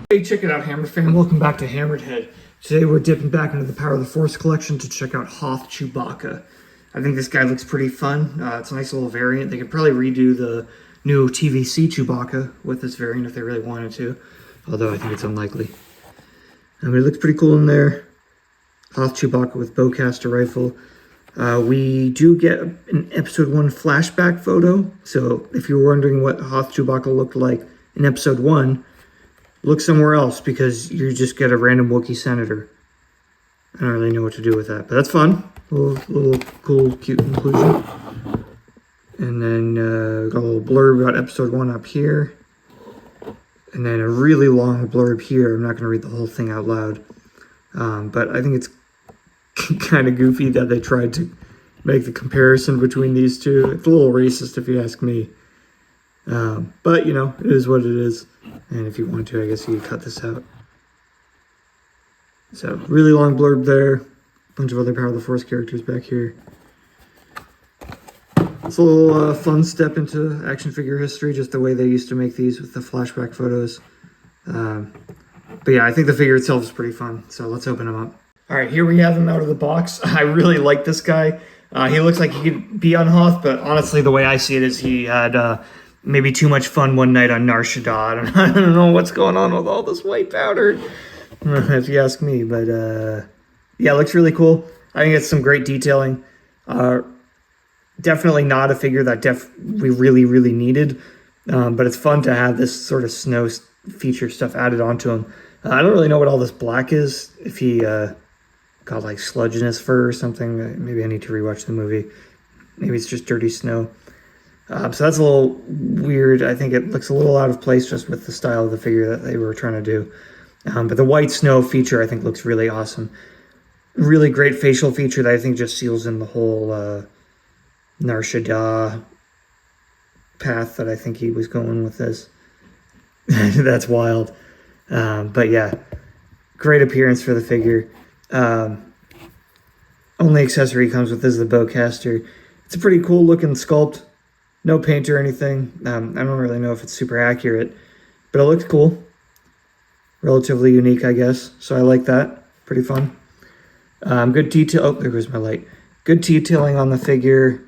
Hey, check it out, Hammered fan. Welcome back to HammeredHead. Today we're dipping back into the Power of the Force collection to check out Hoth Chewbacca. I think this guy looks pretty fun. It's a nice little variant. They could probably redo the new TVC Chewbacca with this variant if they really wanted to, although I think it's unlikely. I mean, it looks pretty cool in there. Hoth Chewbacca with bowcaster rifle. We do get an episode 1 flashback photo, so if you were wondering what Hoth Chewbacca looked like in episode 1, look somewhere else because you just get a random Wookiee senator. I don't really know what to do with that, but that's fun. Little cool, cute inclusion. And then got a little blurb about episode 1 up here. And then a really long blurb here. I'm not going to read the whole thing out loud. But I think it's kind of goofy that they tried to make the comparison between these two. It's a little racist if you ask me. But, you know, it is what it is. And if you want to, I guess you could cut this out. So, really long blurb there. A bunch of other Power of the Force characters back here. It's a little fun step into action figure history, just the way they used to make these with the flashback photos. But yeah, I think the figure itself is pretty fun. So let's open them up. All right, here we have him out of the box. I really like this guy. He looks like he could be on Hoth, but honestly, the way I see it is he had maybe too much fun one night on Nar Shaddaa. And I don't know what's going on with all this white powder, if you ask me. But yeah, it looks really cool. I think it's some great detailing. Definitely not a figure that we really needed, but it's fun to have this sort of snow feature stuff added onto him. I don't really know what all this black is, if he got like sludge in his fur or something. Maybe I need to rewatch the movie. Maybe it's just dirty snow. So that's a little weird. I think it looks a little out of place just with the style of the figure that they were trying to do. But the white snow feature I think looks really awesome. Really great facial feature that I think just seals in the whole Nar Shaddaa path that I think he was going with this. That's wild. But yeah, great appearance for the figure. Only accessory he comes with is the bowcaster. It's a pretty cool looking sculpt. No paint or anything. I don't really know if it's super accurate, but it looks cool. Relatively unique, I guess. So I like that. Pretty fun. Good detail. Oh, there goes my light. Good detailing on the figure.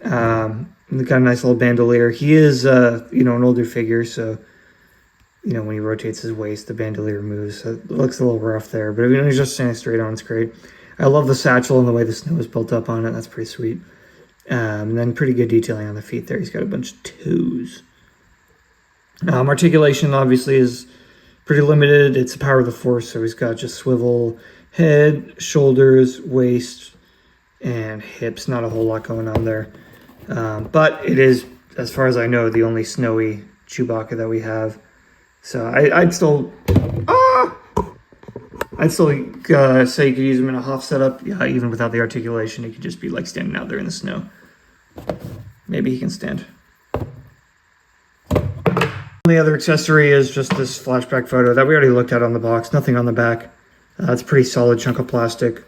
Got a nice little bandolier. He is, you know, an older figure, so, you know, when he rotates his waist, the bandolier moves. So it looks a little rough there, but when he's just standing straight on, it's great. I love the satchel and the way the snow is built up on it. That's pretty sweet. And then pretty good detailing on the feet there. He's got a bunch of toes. Articulation, obviously, is pretty limited. It's the Power of the Force, so he's got just swivel head, shoulders, waist, and hips. Not a whole lot going on there. But it is, as far as I know, the only snowy Chewbacca that we have. So I'd still say you could use him in a Hoth setup. Yeah, even without the articulation, he could just be like standing out there in the snow. Maybe he can stand. The other accessory is just this flashback photo that we already looked at on the box. Nothing on the back. It's a pretty solid chunk of plastic.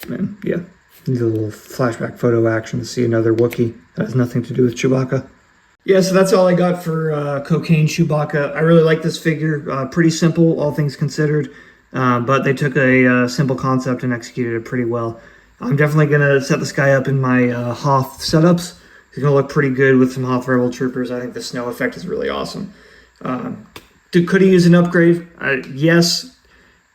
And yeah. Need a little flashback photo action to see another Wookiee that has nothing to do with Chewbacca. Yeah, so that's all I got for Cocaine Chewbacca. I really like this figure. Pretty simple, all things considered. But they took a simple concept and executed it pretty well. I'm definitely going to set this guy up in my Hoth setups. He's going to look pretty good with some Hoth Rebel Troopers. I think the snow effect is really awesome. Could he use an upgrade? Yes.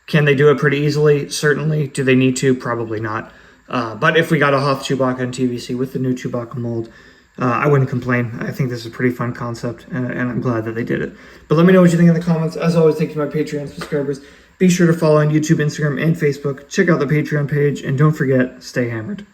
Can they do it pretty easily? Certainly. Do they need to? Probably not. But if we got a Hoth Chewbacca in TVC with the new Chewbacca mold, I wouldn't complain. I think this is a pretty fun concept, and I'm glad that they did it. But let me know what you think in the comments. As always, thank you to my Patreon subscribers. Be sure to follow on YouTube, Instagram, and Facebook. Check out the Patreon page, and don't forget, stay hammered.